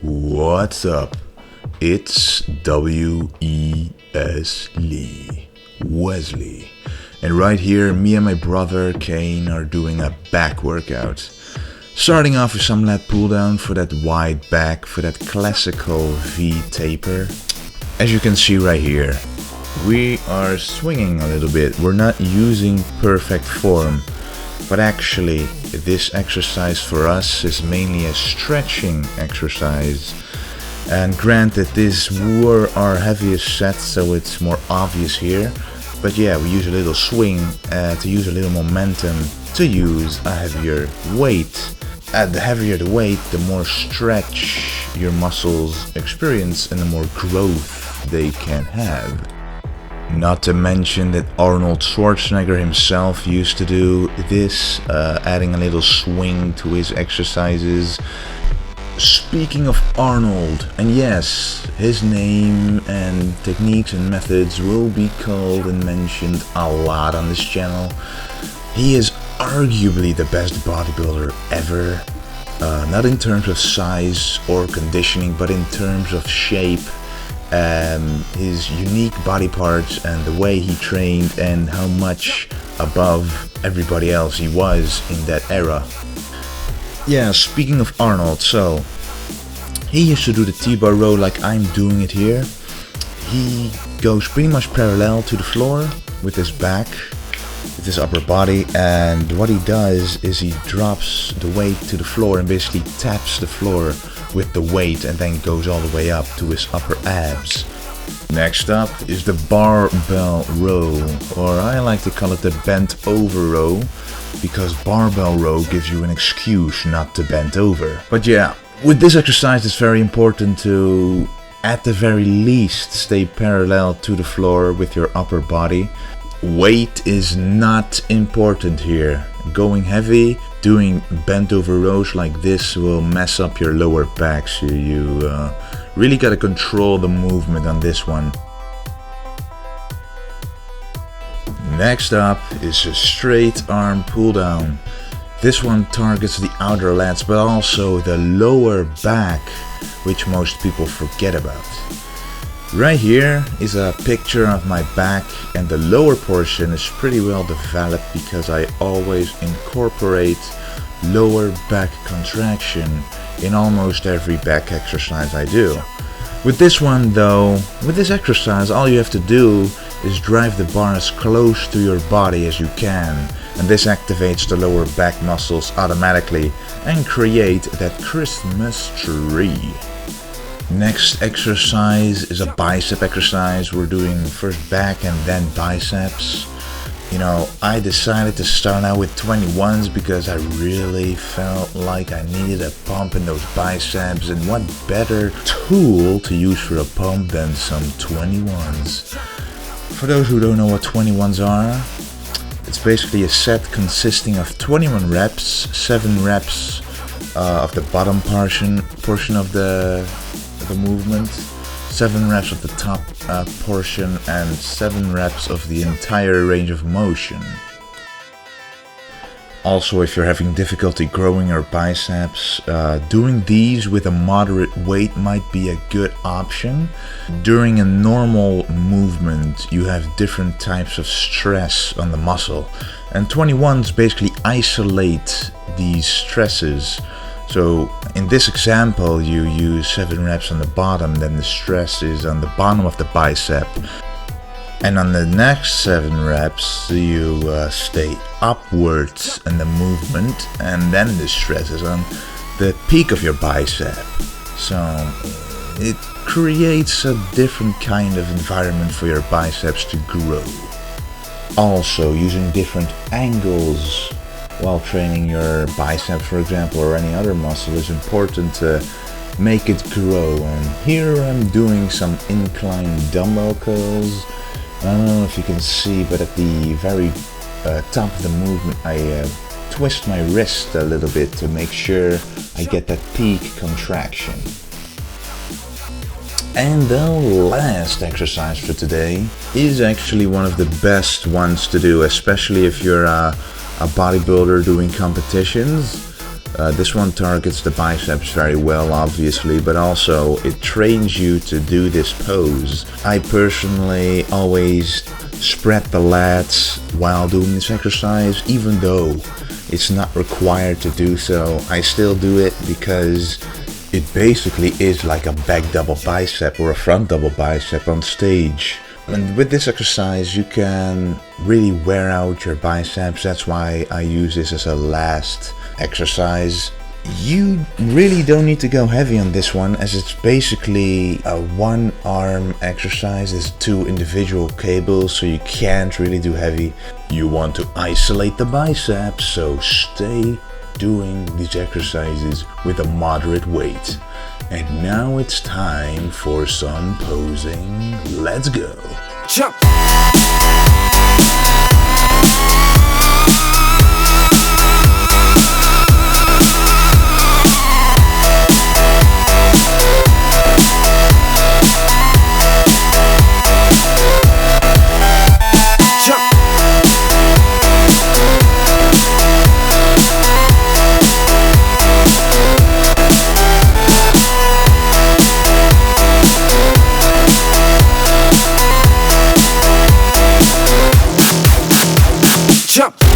What's up? It's W.E.S. Lee, Wesley. And right here, me and my brother Kane are doing a back workout. Starting off with some lat pull down for that wide back, for that classical V taper. As you can see right here, we are swinging a little bit. We're not using perfect form, but actually this exercise for us is mainly a stretching exercise. And granted, these were our heaviest sets, so it's more obvious here. But yeah, we use a little swing to use a little momentum to use a heavier weight. The heavier the weight, the more stretch your muscles experience and the more growth they can have. Not to mention that Arnold Schwarzenegger himself used to do this, adding a little swing to his exercises. Speaking of Arnold, and yes, his name and techniques and methods will be called and mentioned a lot on this channel. He is arguably the best bodybuilder ever, not in terms of size or conditioning, but in terms of shape. His unique body parts and the way he trained and how much above everybody else he was in that era. Yeah, speaking of Arnold, so he used to do the T-bar row like I'm doing it here. He goes pretty much parallel to the floor with his back, with his upper body, and what he does is he drops the weight to the floor and basically taps the floor with the weight and then goes all the way up to his upper abs. Next up is the barbell row, or I like to call it the bent over row, because barbell row gives you an excuse not to bend over. But yeah, with this exercise it's very important to, at the very least, stay parallel to the floor with your upper body. Weight is not important here. Going heavy, doing bent over rows like this will mess up your lower back, so you really gotta control the movement on this one. Next up is a straight arm pull down. This one targets the outer lats but also the lower back, which most people forget about. Right here is a picture of my back, and the lower portion is pretty well developed because I always incorporate lower back contraction in almost every back exercise I do. With this one though, with this exercise, all you have to do is drive the bar as close to your body as you can, and this activates the lower back muscles automatically and create that Christmas tree. Next exercise is a bicep exercise. We're doing first back and then biceps. You know, I decided to start out with 21s because I really felt like I needed a pump in those biceps, and what better tool to use for a pump than some 21s. For those who don't know what 21s are, it's basically a set consisting of 21 reps, 7 reps of the bottom portion of the movement, 7 reps of the top portion, and 7 reps of the entire range of motion. Also, if you're having difficulty growing your biceps, doing these with a moderate weight might be a good option. During a normal movement, you have different types of stress on the muscle, and 21s basically isolate these stresses. So in this example, you use 7 reps on the bottom, then the stress is on the bottom of the bicep. And on the next 7 reps, you stay upwards in the movement, and then the stress is on the peak of your bicep. So it creates a different kind of environment for your biceps to grow. Also, using different angles while training your biceps, for example, or any other muscle is important to make it grow. And here I'm doing some incline dumbbell curls. I don't know if you can see, but at the very top of the movement I twist my wrist a little bit to make sure I get that peak contraction. And the last exercise for today is actually one of the best ones to do, especially if you're a bodybuilder doing competitions. This one targets the biceps very well, obviously, but also it trains you to do this pose. I personally always spread the lats while doing this exercise, even though it's not required to do so. I still do it because it basically is like a back double bicep or a front double bicep on stage. And with this exercise you can really wear out your biceps. That's why I use this as a last exercise. You really don't need to go heavy on this one, as it's basically a one arm exercise. There's 2 individual cables, so you can't really do heavy. You want to isolate the biceps, so stay doing these exercises with a moderate weight. And now it's time for some posing. Let's go. Jump. Jump!